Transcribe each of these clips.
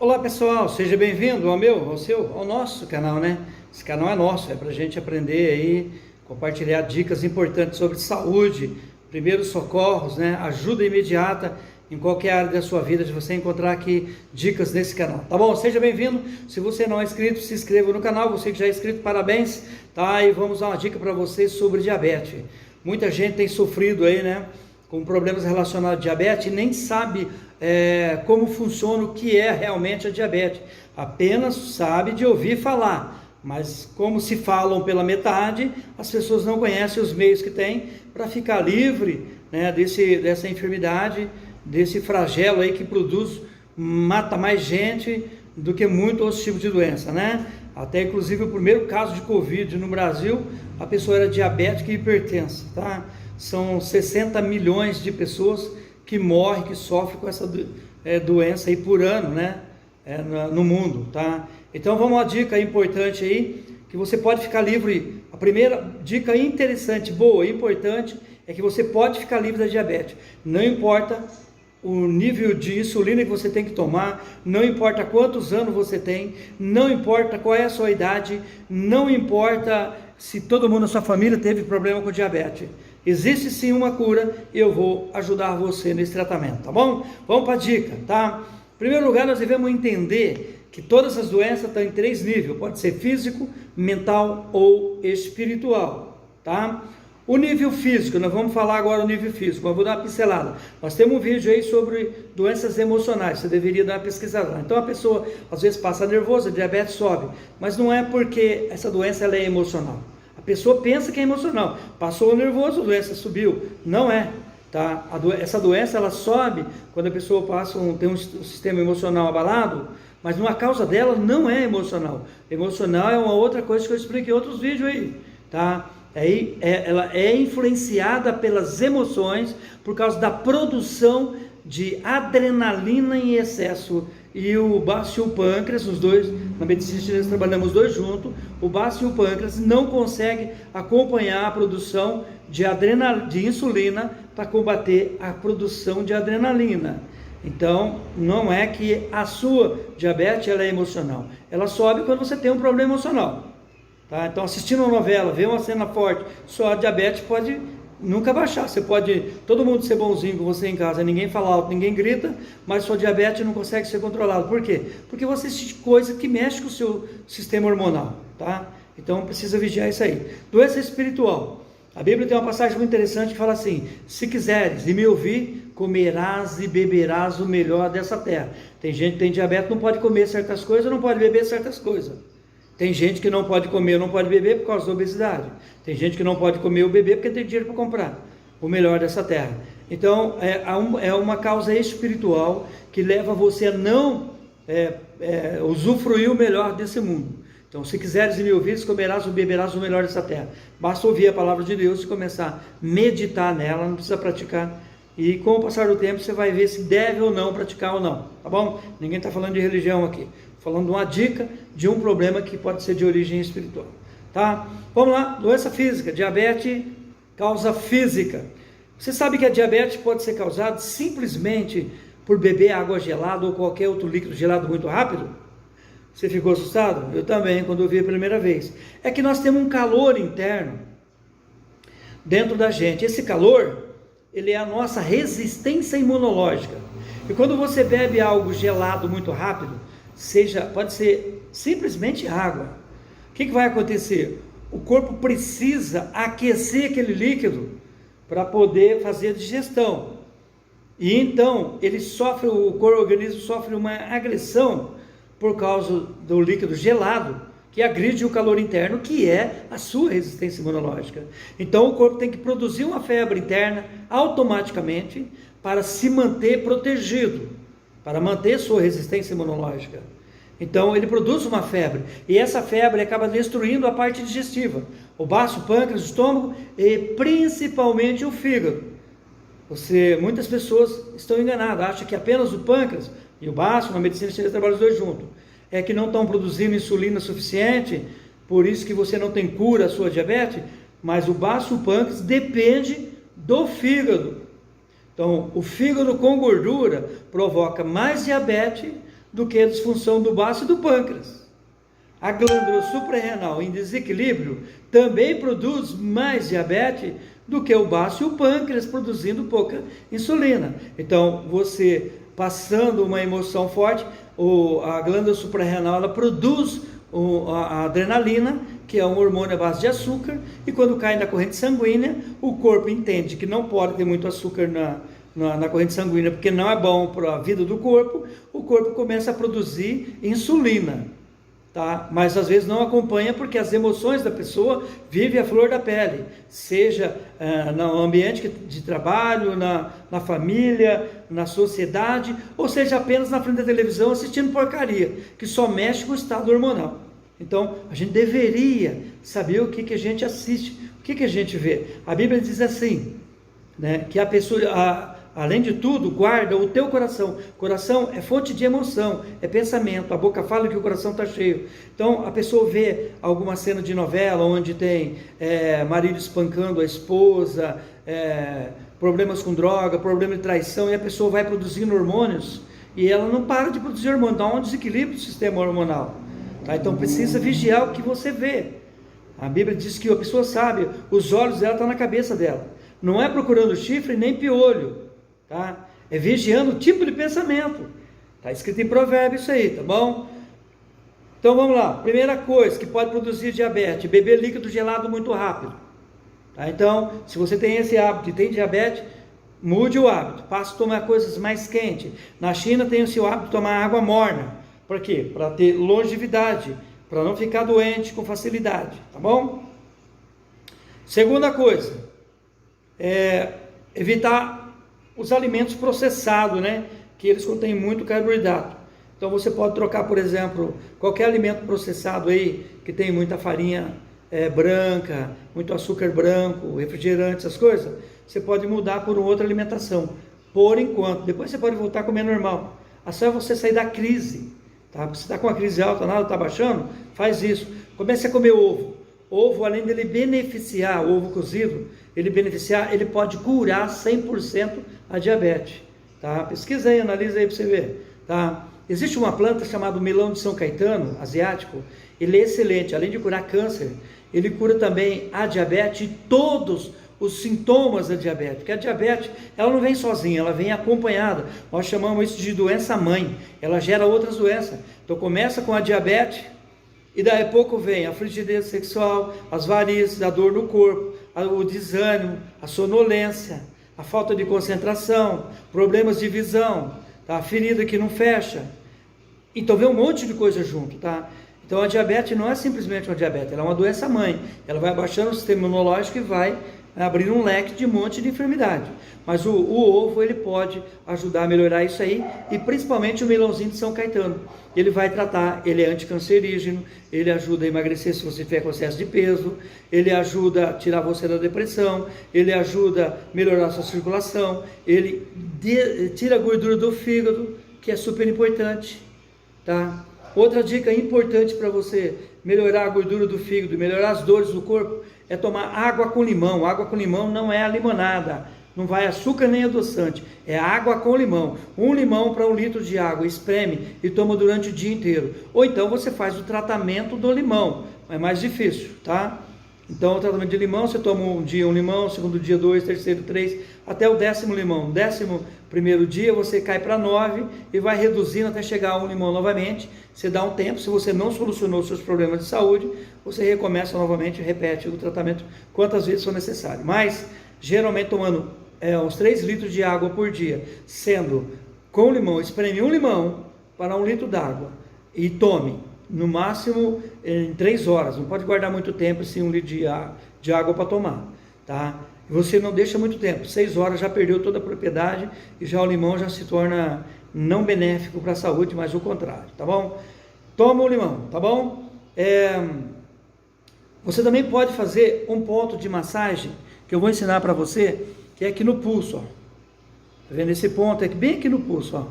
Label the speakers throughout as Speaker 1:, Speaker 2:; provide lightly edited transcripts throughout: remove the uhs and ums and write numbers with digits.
Speaker 1: Olá pessoal, seja bem-vindo ao nosso canal, né? Esse canal é nosso, é para a gente aprender aí, compartilhar dicas importantes sobre saúde, primeiros socorros, né? Ajuda imediata em qualquer área da sua vida, de você encontrar aqui dicas nesse canal, tá bom? Seja bem-vindo. Se você não é inscrito, se inscreva no canal. Você que já é inscrito, parabéns, tá? E vamos dar uma dica para vocês sobre diabetes. Muita gente tem sofrido aí, né, com problemas relacionados à diabetes e nem sabe como funciona, o que é realmente a diabetes. Apenas sabe de ouvir falar, mas como se falam pela metade, as pessoas não conhecem os meios que tem para ficar livre, né, dessa enfermidade, desse flagelo aí que mata mais gente do que muitos outros tipos de doença, né? Até inclusive o primeiro caso de Covid no Brasil, a pessoa era diabética e hipertensa, tá? São 60 milhões de pessoas que morrem, que sofrem com essa doença aí por ano, né? No mundo, tá? Então vamos a uma dica importante aí, que você pode ficar livre. A primeira dica interessante, boa, importante, é que você pode ficar livre da diabetes. Não importa o nível de insulina que você tem que tomar, não importa quantos anos você tem, não importa qual é a sua idade, não importa se todo mundo na sua família teve problema com diabetes. Existe sim uma cura e eu vou ajudar você nesse tratamento, tá bom? Vamos para a dica, tá? Em primeiro lugar, nós devemos entender que todas as doenças estão em 3 níveis, pode ser físico, mental ou espiritual, tá? O nível físico, nós vamos falar agora o nível físico, mas vou dar uma pincelada. Nós temos um vídeo aí sobre doenças emocionais, você deveria dar uma pesquisada. Então a pessoa às vezes passa nervosa, a diabetes sobe, mas não é porque essa doença ela é emocional. A pessoa pensa que é emocional, passou nervoso, a doença subiu, não é, tá? Essa doença ela sobe quando a pessoa tem um sistema emocional abalado, mas uma causa dela não é emocional. Emocional é uma outra coisa que eu expliquei em outros vídeos aí, tá? Ela é influenciada pelas emoções por causa da produção de adrenalina em excesso, e o baço e o pâncreas, os dois, na medicina chinesa trabalhamos os dois juntos, o baço e o pâncreas não conseguem acompanhar a produção de insulina para combater a produção de adrenalina. Então, não é que a sua diabetes ela é emocional, ela sobe quando você tem um problema emocional. Tá? Então, assistindo uma novela, ver uma cena forte, sua diabetes pode nunca baixar. Você pode, todo mundo ser bonzinho com você em casa, ninguém fala alto, ninguém grita, mas sua diabetes não consegue ser controlada. Por quê? Porque você assiste coisa que mexe com o seu sistema hormonal, tá? Então, precisa vigiar isso aí. Doença espiritual. A Bíblia tem uma passagem muito interessante que fala assim: se quiseres e me ouvir, comerás e beberás o melhor dessa terra. Tem gente que tem diabetes, não pode comer certas coisas, não pode beber certas coisas. Tem gente que não pode comer, não pode beber por causa da obesidade. Tem gente que não pode comer ou beber porque tem dinheiro para comprar o melhor dessa terra. Então, é uma causa espiritual que leva você a não usufruir o melhor desse mundo. Então, se quiseres e me ouvires, comerás ou beberás o melhor dessa terra. Basta ouvir a palavra de Deus e começar a meditar nela, não precisa praticar. E com o passar do tempo, você vai ver se deve ou não praticar ou não, tá bom? Ninguém está falando de religião aqui. Falando de uma dica de um problema que pode ser de origem espiritual, tá? Vamos lá, doença física, diabetes, causa física. Você sabe que a diabetes pode ser causada simplesmente por beber água gelada ou qualquer outro líquido gelado muito rápido? Você ficou assustado? Eu também, quando eu vi a primeira vez. É que nós temos um calor interno dentro da gente. Esse calor, ele é a nossa resistência imunológica. E quando você bebe algo gelado muito rápido, pode ser simplesmente água, o que vai acontecer? O corpo precisa aquecer aquele líquido para poder fazer a digestão, e então o organismo sofre uma agressão por causa do líquido gelado, que agride o calor interno, que é a sua resistência imunológica. Então o corpo tem que produzir uma febre interna automaticamente para se manter protegido, para manter sua resistência imunológica. Então ele produz uma febre, e essa febre acaba destruindo a parte digestiva, o baço, o pâncreas, o estômago e principalmente o fígado. Muitas pessoas estão enganadas, acham que apenas o pâncreas e o baço, na medicina chinesa trabalham os dois juntos, é que não estão produzindo insulina suficiente, por isso que você não tem cura a sua diabetes, mas o baço, o pâncreas depende do fígado. Então, o fígado com gordura provoca mais diabetes do que a disfunção do baço e do pâncreas. A glândula suprarrenal em desequilíbrio também produz mais diabetes do que o baço e o pâncreas, produzindo pouca insulina. Então, você passando uma emoção forte, a glândula suprarrenal ela produz a adrenalina, que é um hormônio à base de açúcar, e quando cai na corrente sanguínea, o corpo entende que não pode ter muito açúcar na corrente sanguínea, porque não é bom para a vida do corpo, o corpo começa a produzir insulina, tá? Mas às vezes não acompanha, porque as emoções da pessoa vivem à flor da pele, seja no ambiente de trabalho, na família, na sociedade, ou seja apenas na frente da televisão assistindo porcaria, que só mexe com o estado hormonal. Então, a gente deveria saber o que a gente assiste, o que a gente vê. A Bíblia diz assim, né, que a pessoa, além de tudo, guarda o teu coração. Coração é fonte de emoção, é pensamento. A boca fala que o coração está cheio. Então, a pessoa vê alguma cena de novela onde tem marido espancando a esposa, problemas com droga, problema de traição, e a pessoa vai produzindo hormônios, e ela não para de produzir hormônio, dá um desequilíbrio do sistema hormonal. Tá? Então precisa vigiar o que você vê. A Bíblia diz que a pessoa sabe, os olhos dela estão na cabeça dela. Não é procurando chifre nem piolho, tá? É vigiando o tipo de pensamento. Está escrito em Provérbios isso aí, tá bom? Então vamos lá. Primeira coisa que pode produzir diabetes: beber líquido gelado muito rápido. Tá? Então, se você tem esse hábito e tem diabetes, mude o hábito. Passe a tomar coisas mais quentes. Na China tem o seu hábito de tomar água morna. Por quê? Para ter longevidade, para não ficar doente com facilidade, tá bom? Segunda coisa, evitar os alimentos processados, né? Que eles contêm muito carboidrato. Então você pode trocar, por exemplo, qualquer alimento processado aí, que tem muita farinha branca, muito açúcar branco, refrigerante, essas coisas, você pode mudar por outra alimentação, por enquanto. Depois você pode voltar a comer normal. É só você sair da crise. Tá? Você está com uma crise alta, nada está baixando, faz isso. Comece a comer ovo. Ovo, além dele beneficiar, o ovo cozido, ele pode curar 100% a diabetes. Tá? Pesquisa aí, analisa aí para você ver. Tá? Existe uma planta chamada melão de São Caetano, asiático. Ele é excelente, além de curar câncer, ele cura também a diabetes e todos os sintomas da diabetes, porque a diabetes, ela não vem sozinha, ela vem acompanhada. Nós chamamos isso de doença mãe, ela gera outras doenças. Então começa com a diabetes, e daí a pouco vem a frigidez sexual, as varizes, a dor no corpo, o desânimo, a sonolência, a falta de concentração, problemas de visão, tá? A ferida que não fecha. Então vem um monte de coisa junto, tá? Então a diabetes não é simplesmente uma diabetes, ela é uma doença mãe. Ela vai abaixando o sistema imunológico e vai abrir um leque de um monte de enfermidade. Mas o ovo, ele pode ajudar a melhorar isso aí, e principalmente o melãozinho de São Caetano. Ele vai tratar, ele é anticancerígeno, ele ajuda a emagrecer se você tiver com excesso de peso, ele ajuda a tirar você da depressão, ele ajuda a melhorar a sua circulação, ele tira a gordura do fígado, que é super importante, tá? Outra dica importante para você melhorar a gordura do fígado, melhorar as dores do corpo, é tomar água com limão. Água com limão não é a limonada, não vai açúcar nem adoçante, é água com limão. 1 limão para 1 litro de água, espreme e toma durante o dia inteiro. Ou então você faz o tratamento do limão, é mais difícil, tá? Então o tratamento de limão, você toma um dia 1 limão, segundo dia 2, terceiro 3, até o 10º limão. 11º dia você cai para 9 e vai reduzindo até chegar a 1 limão novamente. Você dá um tempo, se você não solucionou os seus problemas de saúde, você recomeça novamente e repete o tratamento quantas vezes for necessário. Mas, geralmente tomando uns 3 litros de água por dia, sendo com limão, espreme 1 limão para 1 litro d'água e tome, no máximo, em 3 horas. Não pode guardar muito tempo assim 1 litro de água para tomar, tá? Você não deixa muito tempo, 6 horas já perdeu toda a propriedade e já o limão já se torna não benéfico para a saúde, mas o contrário, tá bom? Toma o limão, tá bom? Você também pode fazer um ponto de massagem, que eu vou ensinar para você, que é aqui no pulso, ó. Tá vendo esse ponto? É bem aqui no pulso, ó.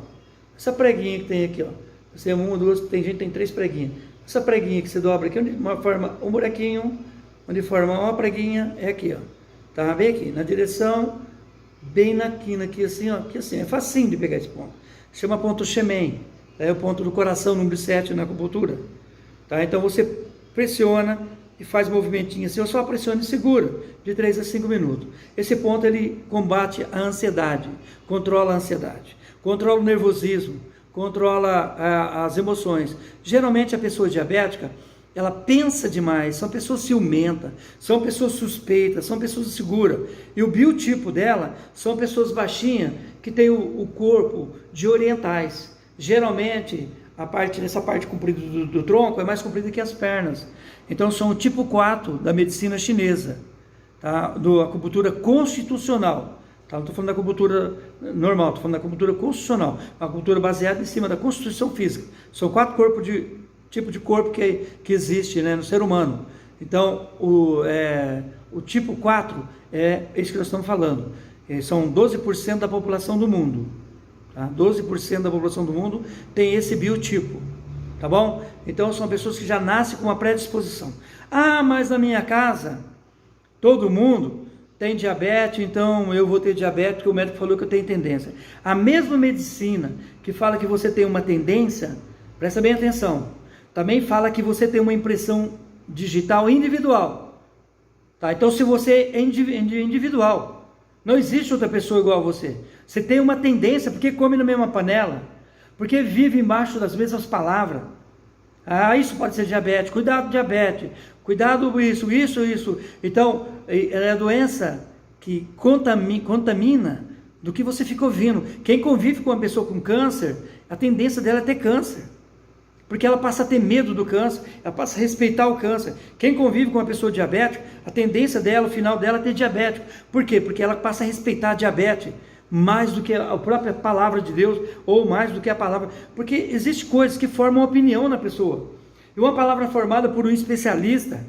Speaker 1: Essa preguinha que tem aqui, ó. Você 1, 2, tem gente que tem 3 preguinhas. Essa preguinha que você dobra aqui, onde forma um buraquinho, onde forma uma preguinha, é aqui, ó. Tá bem aqui, na direção, bem na quina, aqui assim, ó. Aqui assim, é facinho de pegar esse ponto. Chama ponto Shemen, É o ponto do coração, número 7 na acupuntura. Tá? Então você pressiona e faz movimentinho assim, ou só pressiona e segura, de 3 a 5 minutos. Esse ponto ele combate a ansiedade, controla a ansiedade, controla o nervosismo, controla as emoções. Geralmente a pessoa diabética, ela pensa demais, são pessoas ciumentas, são pessoas suspeitas, são pessoas inseguras. E o biotipo dela são pessoas baixinhas, que têm o corpo de orientais. Geralmente, essa parte comprida do tronco é mais comprida que as pernas. Então são o tipo 4 da medicina chinesa, tá? Da acupuntura constitucional. Tá? Não estou falando da acupuntura normal, estou falando da acupuntura constitucional. A acupuntura baseada em cima da constituição física. São 4 tipo de corpo que existe, né, no ser humano. Então, o tipo 4 é isso que nós estamos falando. São 12% da população do mundo. Tá? 12% da população do mundo tem esse biotipo. Tá bom? Então, são pessoas que já nascem com uma predisposição. Ah, mas na minha casa, todo mundo tem diabetes, então eu vou ter diabetes porque o médico falou que eu tenho tendência. A mesma medicina que fala que você tem uma tendência, presta bem atenção, também fala que você tem uma impressão digital individual. Tá? Então, se você é individual, não existe outra pessoa igual a você. Você tem uma tendência, porque come na mesma panela, porque vive embaixo das mesmas palavras. Ah, isso pode ser diabetes, cuidado diabetes, cuidado isso. Então, ela é a doença que contamina do que você fica ouvindo. Quem convive com uma pessoa com câncer, a tendência dela é ter câncer. Porque ela passa a ter medo do câncer, ela passa a respeitar o câncer. Quem convive com uma pessoa diabética, a tendência dela, o final dela é ter diabético. Por quê? Porque ela passa a respeitar a diabetes, mais do que a própria palavra de Deus, ou mais do que a palavra... Porque existem coisas que formam opinião na pessoa. E uma palavra formada por um especialista,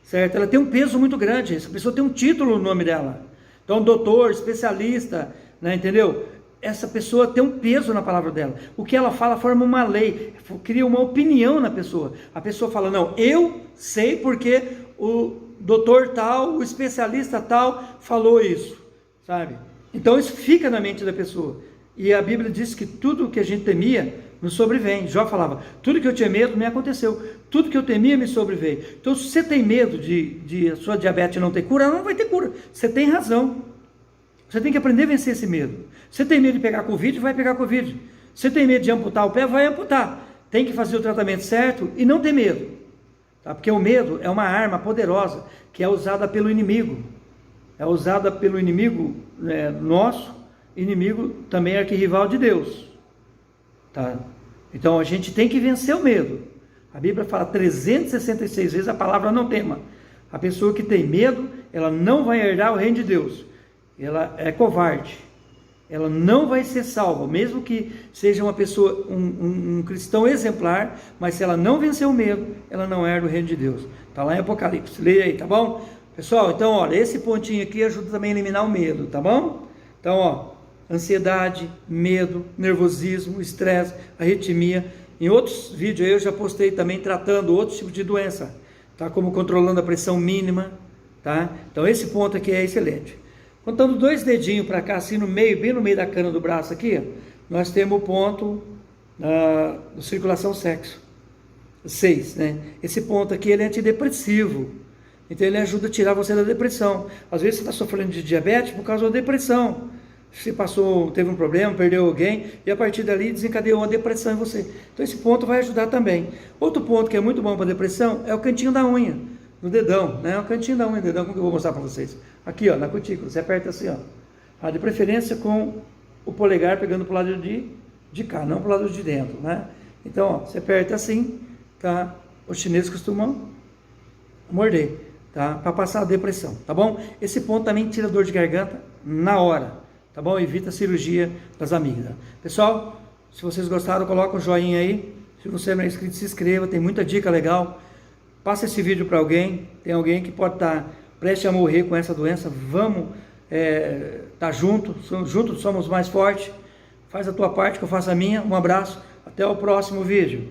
Speaker 1: certo? Ela tem um peso muito grande, essa pessoa tem um título no nome dela. Então, doutor, especialista, né, entendeu? Essa pessoa tem um peso na palavra dela. O que ela fala forma uma lei, cria uma opinião na pessoa. A pessoa fala, não, eu sei porque o doutor tal, o especialista tal falou isso, sabe? Então isso fica na mente da pessoa. E a Bíblia diz que tudo que a gente temia nos sobrevém. Jó falava, tudo que eu tinha medo me aconteceu. Tudo que eu temia me sobreveio. Então se você tem medo de a sua diabetes não ter cura, ela não vai ter cura. Você tem razão. Você tem que aprender a vencer esse medo. Você tem medo de pegar Covid, vai pegar Covid. Você tem medo de amputar o pé, vai amputar. Tem que fazer o tratamento certo e não ter medo. Tá? Porque o medo é uma arma poderosa que é usada pelo inimigo. É usada pelo inimigo nosso, inimigo também arquirrival de Deus. Tá? Então a gente tem que vencer o medo. A Bíblia fala 366 vezes a palavra não tema. A pessoa que tem medo, ela não vai herdar o reino de Deus. Ela é covarde. Ela não vai ser salva, mesmo que seja uma pessoa, um cristão exemplar, mas se ela não vencer o medo, ela não herda o reino de Deus. Está lá em Apocalipse, leia aí, tá bom? Pessoal, então, olha, esse pontinho aqui ajuda também a eliminar o medo, tá bom? Então, ó, ansiedade, medo, nervosismo, estresse, arritmia. Em outros vídeos aí eu já postei também tratando outros tipos de doença, tá? Como controlando a pressão mínima, tá? Então, esse ponto aqui é excelente. Contando 2 dedinhos para cá, assim no meio, bem no meio da cana do braço aqui, ó, nós temos o ponto da circulação sexo, 6, né? Esse ponto aqui, ele é antidepressivo. Então ele ajuda a tirar você da depressão. Às vezes você está sofrendo de diabetes por causa da depressão. Você teve um problema, perdeu alguém, e a partir dali desencadeou uma depressão em você. Então esse ponto vai ajudar também. Outro ponto que é muito bom para depressão é o cantinho da unha, no dedão, né? O cantinho da unha, dedão, como que eu vou mostrar para vocês? Aqui, ó, na cutícula, você aperta assim, ó. De preferência com o polegar pegando para o lado de cá, não para o lado de dentro, né? Então, ó, você aperta assim, tá? Os chineses costumam morder, tá? Para passar a depressão, tá bom? Esse ponto também tira dor de garganta na hora, tá bom? Evita a cirurgia das amígdalas. Pessoal, se vocês gostaram, coloca um joinha aí. Se você não é inscrito, se inscreva, tem muita dica legal. Passa esse vídeo para alguém, tem alguém que pode estar prestes a morrer com essa doença. Vamos estar juntos somos mais fortes. Faz a tua parte que eu faço a minha. Um abraço, até o próximo vídeo.